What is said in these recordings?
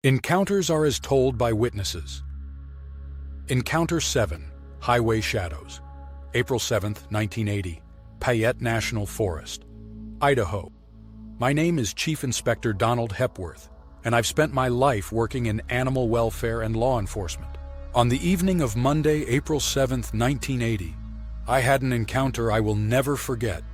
Encounters are as told by witnesses. Encounter 7, Highway Shadows. April 7, 1980, Payette National Forest, Idaho. My name is Chief Inspector Donald Hepworth, and I've spent my life working in animal welfare and law enforcement. On the evening of Monday, April 7, 1980, I had an encounter I will never forget,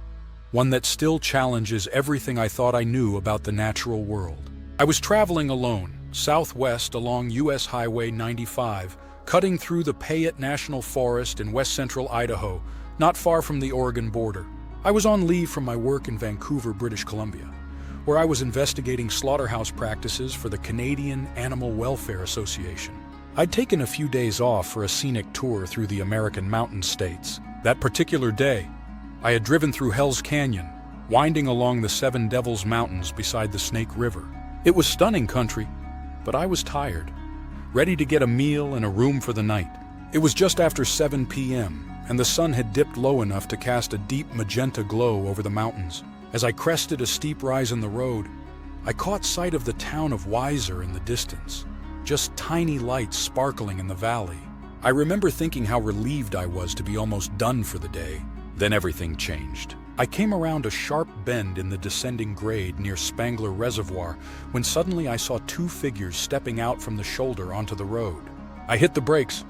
one that still challenges everything I thought I knew about the natural world. I was traveling alone, southwest along U.S. Highway 95, cutting through the Payette National Forest in west-central Idaho, not far from the Oregon border. I was on leave from my work in Vancouver, British Columbia, where I was investigating slaughterhouse practices for the Canadian Animal Welfare Association. I'd taken a few days off for a scenic tour through the American mountain states. That particular day, I had driven through Hell's Canyon, winding along the Seven Devils Mountains beside the Snake River. It was stunning country, but I was tired, ready to get a meal and a room for the night. It was just after 7 p.m., and the sun had dipped low enough to cast a deep magenta glow over the mountains. As I crested a steep rise in the road, I caught sight of the town of Weiser in the distance, just tiny lights sparkling in the valley. I remember thinking how relieved I was to be almost done for the day. Then everything changed. I came around a sharp bend in the descending grade near Spangler Reservoir when suddenly I saw two figures stepping out from the shoulder onto the road. I hit the brakes.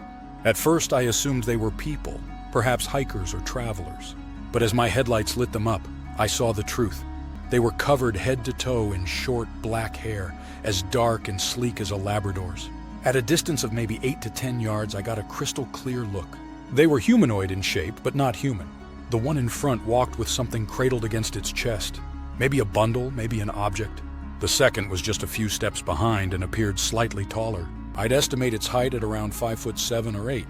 At first I assumed they were people, perhaps hikers or travelers. But as my headlights lit them up, I saw the truth. They were covered head to toe in short black hair, as dark and sleek as a Labrador's. At a distance of maybe 8 to 10 yards, I got a crystal clear look. They were humanoid in shape, but not human. The one in front walked with something cradled against its chest. Maybe a bundle, maybe an object. The second was just a few steps behind and appeared slightly taller. I'd estimate its height at around 5'7" or 8,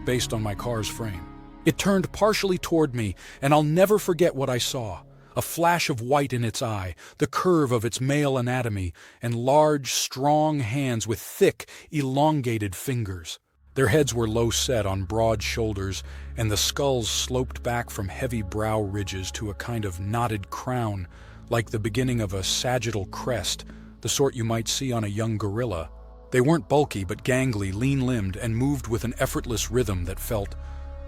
based on my car's frame. It turned partially toward me, and I'll never forget what I saw. A flash of white in its eye, the curve of its male anatomy, and large, strong hands with thick, elongated fingers. Their heads were low-set on broad shoulders, and the skulls sloped back from heavy brow ridges to a kind of knotted crown, like the beginning of a sagittal crest, the sort you might see on a young gorilla. They weren't bulky but gangly, lean-limbed, and moved with an effortless rhythm that felt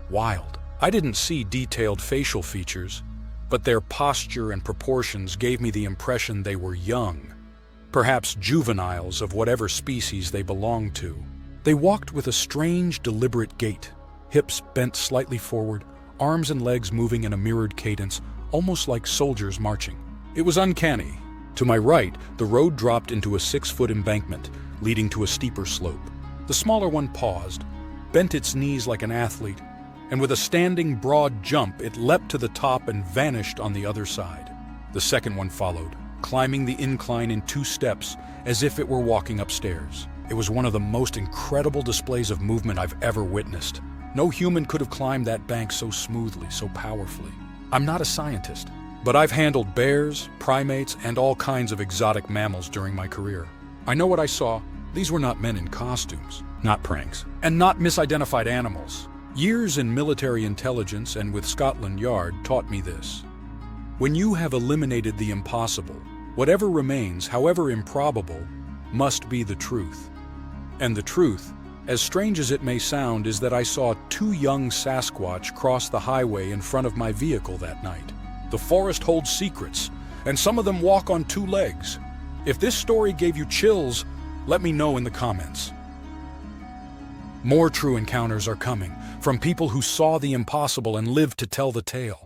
wild. I didn't see detailed facial features, but their posture and proportions gave me the impression they were young, perhaps juveniles of whatever species they belonged to. They walked with a strange, deliberate gait, hips bent slightly forward, arms and legs moving in a mirrored cadence, almost like soldiers marching. It was uncanny. To my right, the road dropped into a 6-foot embankment, leading to a steeper slope. The smaller one paused, bent its knees like an athlete, and with a standing, broad jump, it leapt to the top and vanished on the other side. The second one followed, climbing the incline in 2 steps, as if it were walking upstairs. It was one of the most incredible displays of movement I've ever witnessed. No human could have climbed that bank so smoothly, so powerfully. I'm not a scientist, but I've handled bears, primates, and all kinds of exotic mammals during my career. I know what I saw. These were not men in costumes, not pranks, and not misidentified animals. Years in military intelligence and with Scotland Yard taught me this. When you have eliminated the impossible, whatever remains, however improbable, must be the truth. And the truth, as strange as it may sound, is that I saw 2 young Sasquatch cross the highway in front of my vehicle that night. The forest holds secrets, and some of them walk on 2 legs. If this story gave you chills, let me know in the comments. More true encounters are coming, from people who saw the impossible and lived to tell the tale.